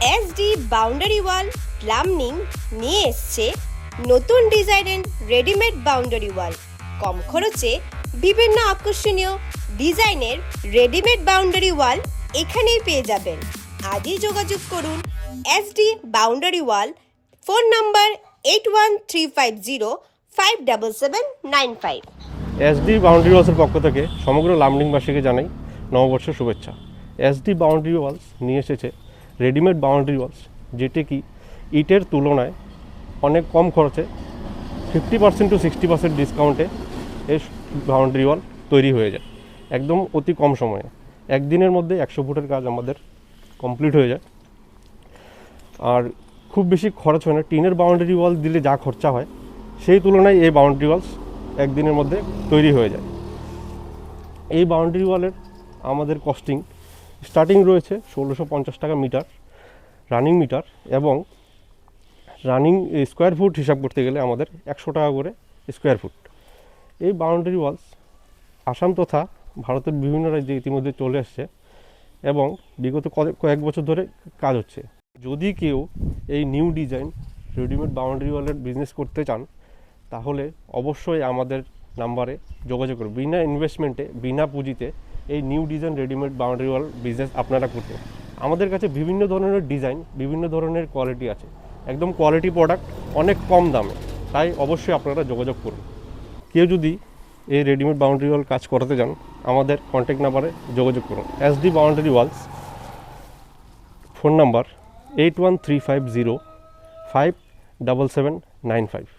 SD boundary ওয়াল plumbing নিয়ে এসছে নতুন ডিজাইনের রেডিমেড বাউন্ডারি ওয়াল। কম খরচে বিভিন্ন আকর্ষণীয় ডিজাইনের রেডিমেড বাউন্ডারি ওয়াল এখানেই পেয়ে যাবেন। আজই যোগাযোগ করুন SD boundary wall, phone number 8135057795। SD boundary ওয়ালসের পক্ষ থেকে সমগ্র লামডিংবাসীকে জানাই নববর্ষের শুভেচ্ছা। এসডি বাউন্ডারি ওয়ালস নিয়ে এসেছে রেডিমেড বাউন্ডারি ওয়ালস, যেটি কি ইটের তুলনায় অনেক কম খরচে 50% to 60% ডিসকাউন্টে এই বাউন্ডারি ওয়াল তৈরি হয়ে যায় একদম অতি কম সময়ে। একদিনের মধ্যে 100 ফুটের কাজ আমাদের কমপ্লিট হয়ে যায়, আর খুব বেশি খরচ হয় না। টিনের বাউন্ডারি ওয়াল দিলে যা খরচা হয় সেই তুলনায় এই বাউন্ডারি ওয়ালস একদিনের মধ্যে তৈরি হয়ে যায়। এই বাউন্ডারি ওয়ালের আমাদের কস্টিং স্টার্টিং রয়েছে 1650 টাকা মিটার রানিং মিটার, এবং রানিং স্কোয়ার ফুট হিসাব করতে গেলে আমাদের 100 টাকা করে স্কোয়ার ফুট। এই বাউন্ডারি ওয়ালস আসাম তথা ভারতের বিভিন্ন রাজ্যে ইতিমধ্যে চলে আসছে এবং বিগত কয়েক বছর ধরে কাজ হচ্ছে। যদি কেউ এই নিউ ডিজাইন রেডিমেড বাউন্ডারি ওয়ালের বিজনেস করতে চান তাহলে অবশ্যই আমাদের নাম্বারে যোগাযোগ করুন। বিনা ইনভেস্টমেন্টে, বিনা পুঁজিতে এই new design readymade boundary wall business আপনারা করতে। আমাদের কাছে বিভিন্ন ধরনের ডিজাইন, বিভিন্ন ধরনের কোয়ালিটি আছে, একদম কোয়ালিটি প্রোডাক্ট অনেক কম দামে, তাই অবশ্যই আপনারা যোগাযোগ করুন। কেউ যদি এই রেডিমেড বাউন্ডারি ওয়াল কাজ করাতে চান আমাদের কন্ট্যাক্ট নাম্বারে যোগাযোগ করুন। SD boundary walls, phone number 8135057795।